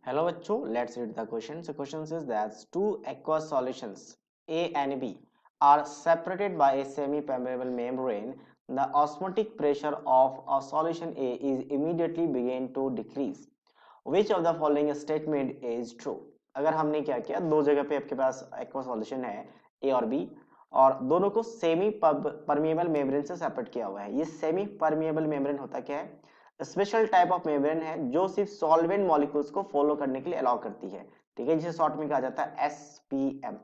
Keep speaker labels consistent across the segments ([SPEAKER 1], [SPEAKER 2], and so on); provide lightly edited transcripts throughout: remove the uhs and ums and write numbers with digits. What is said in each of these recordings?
[SPEAKER 1] Hello बच्चों, let's read the question. So question says that two aqueous solutions A and B are separated by a semi-permeable membrane. The osmotic pressure of a solution A is immediately begin to decrease. Which of the following statement is true? अगर हमने क्या किया, दो जगह पे आपके पास aqueous solution है A और B और दोनों को सेमी परमिएबल मेम्ब्रेन से सेपरेट किया हुआ है। ये सेमी परमिएबल मेम्ब्रेन होता क्या है? स्पेशल टाइप ऑफ मेम्ब्रेन है जो सिर्फ सॉल्वेंट मॉलिक्यूल्स को फॉलो करने के लिए अलाउ करती है। ठीक है, जिसे शॉर्ट में कहा जाता है एसपीएम।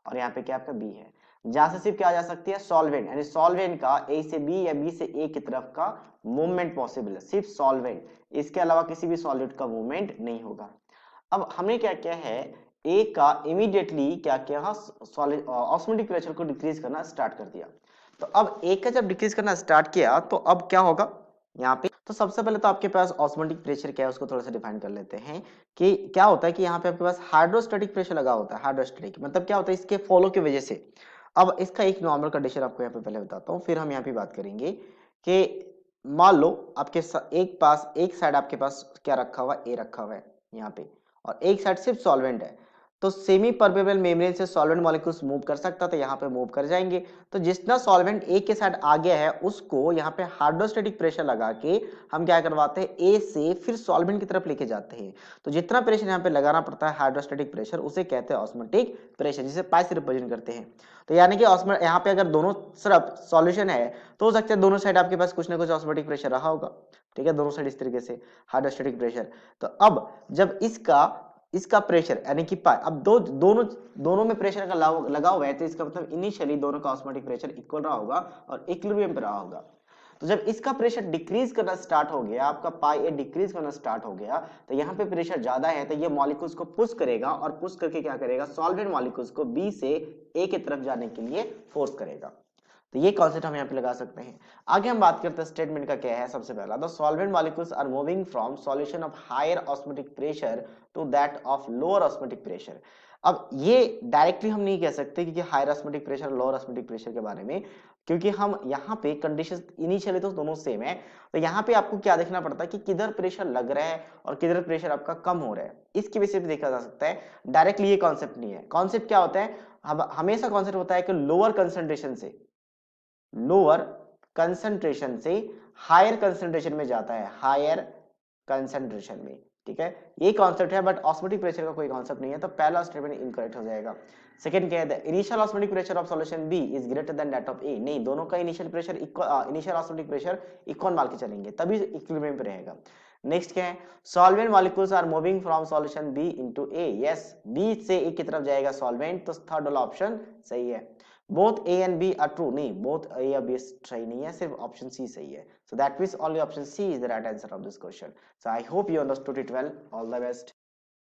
[SPEAKER 1] और यहाँ पे क्या आपका बी है, जहां से सिर्फ क्या आ जा सकती है सॉल्वेंट, यानी सॉल्वेंट का ए से बी या बी से ए की तरफ का मूवमेंट पॉसिबल है, सिर्फ सॉल्वेंट, इसके अलावा किसी भी सॉलिड का मूवमेंट नहीं होगा। अब हमने क्या किया है, ए का इमीडिएटली क्या किया, ऑस्मोटिक प्रेशर को डिक्रीज करना स्टार्ट कर दिया। तो अब ए का जब डिक्रीज करना स्टार्ट किया तो अब क्या होगा यहाँ पे, तो सबसे पहले तो आपके पास ऑस्मोटिक प्रेशर क्या है उसको थोड़ा सा डिफाइन कर लेते हैं कि क्या होता है कि यहाँ पे आपके पास हाइड्रोस्टैटिक प्रेशर लगा होता है। हाइड्रोस्टैटिक मतलब क्या होता है, इसके फॉलो की वजह से। अब इसका एक नॉर्मल कंडीशन आपको यहाँ पे पहले बताता हूँ, फिर हम यहाँ पे बात करेंगे कि मान लो आपके एक साइड आपके पास क्या रखा हुआ है, ए रखा हुआ है यहाँ पे, और एक साइड सिर्फ सॉल्वेंट है। तो सेमी परमेबल मेम्ब्रेन से सॉल्वेंट मॉलिक्यूल्स मूव कर सकता था, यहाँ पे मूव कर जाएंगे। तो जितना सॉल्वेंट ए के साइड आ गया है उसको यहाँ पे हाइड्रोस्टैटिक प्रेशर लगा के हम क्या करवाते हैं, ए से फिर सॉल्वेंट की तरफ लेके जाते हैं। तो जितना प्रेशर यहाँ पे लगाना पड़ता है हाइड्रोस्टैटिक प्रेशर, उसे कहते हैं ऑस्मोटिक प्रेशर, जिसे पाई से रिप्रेजेंट करते हैं। तो यानी कि यहाँ पे अगर दोनों तरफ सॉल्यूशन है तो हो सकता है दोनों साइड आपके पास कुछ ना कुछ ऑस्मोटिक प्रेशर रहा होगा। ठीक है, दोनों साइड इस तरीके से हाइड्रोस्टैटिक प्रेशर। तो अब जब इसका इसका प्रेशर यानी कि पाई, अब दोनों दोनों में प्रेशर अगर लगा हुआ है तो इसका मतलब इनिशियली दोनों का ऑस्मोटिक प्रेशर इक्वल रहा होगा और इक्विलिब्रियम पे रहा होगा। तो जब इसका प्रेशर डिक्रीज करना स्टार्ट हो गया, आपका पाई ए डिक्रीज करना स्टार्ट हो गया, तो यहाँ पे प्रेशर ज्यादा है तो ये मॉलिक्यूल्स को पुश करेगा और पुश करके क्या करेगा, सॉल्वेंट मॉलिक्यूल्स को बी से ए की तरफ जाने के लिए फोर्स करेगा। तो ये कॉन्सेप्ट हम यहाँ पे लगा सकते हैं। आगे हम बात करते हैं स्टेटमेंट का क्या है। सबसे पहला, the solvent molecules are moving from solution of higher osmotic pressure to that of lower osmotic pressure. अब ये डायरेक्टली हम नहीं कह सकते कि higher osmotic pressure lower osmotic pressure के बारे में, क्योंकि हम यहाँ पे कंडीशन इनिशियली तो दोनों सेम है। तो यहाँ पे आपको क्या देखना पड़ता है कि किधर प्रेशर लग रहा है और किधर प्रेशर आपका कम हो रहा है, इसकी वजह से भी देखा जा सकता है। डायरेक्टली ये कॉन्सेप्ट नहीं है। कॉन्सेप्ट क्या होता है, हमेशा कॉन्सेप्ट होता है कि लोअर कंसंट्रेशन से हायर कंसंट्रेशन में जाता है, हायर कंसंट्रेशन में। ठीक है, ये कॉन्सेप्ट है, बट ऑस्मोटिक प्रेशर का कोई कॉन्सेप्ट नहीं है, तो पहला स्टेटमेंट इनकरेक्ट हो जाएगा। सेकंड क्या है, initial osmotic pressure of solution B is greater than that of A. नहीं, दोनों का initial pressure initial osmotic pressure equal मान के चलेंगे, तभी इक्विलिब्रियम पे रहेगा। नेक्स्ट क्या है, solvent molecules are moving from solution B into A. Yes, B से ए की तरफ जाएगा सॉल्वेंट, तो थर्ड वाला ऑप्शन सही है। Both A and B are true, नहीं, बोथ ए या बी सही नहीं है, सिर्फ ऑप्शन सी सही है। So that means only option C is the right answer of this question. So I hope you understood it well. All the best.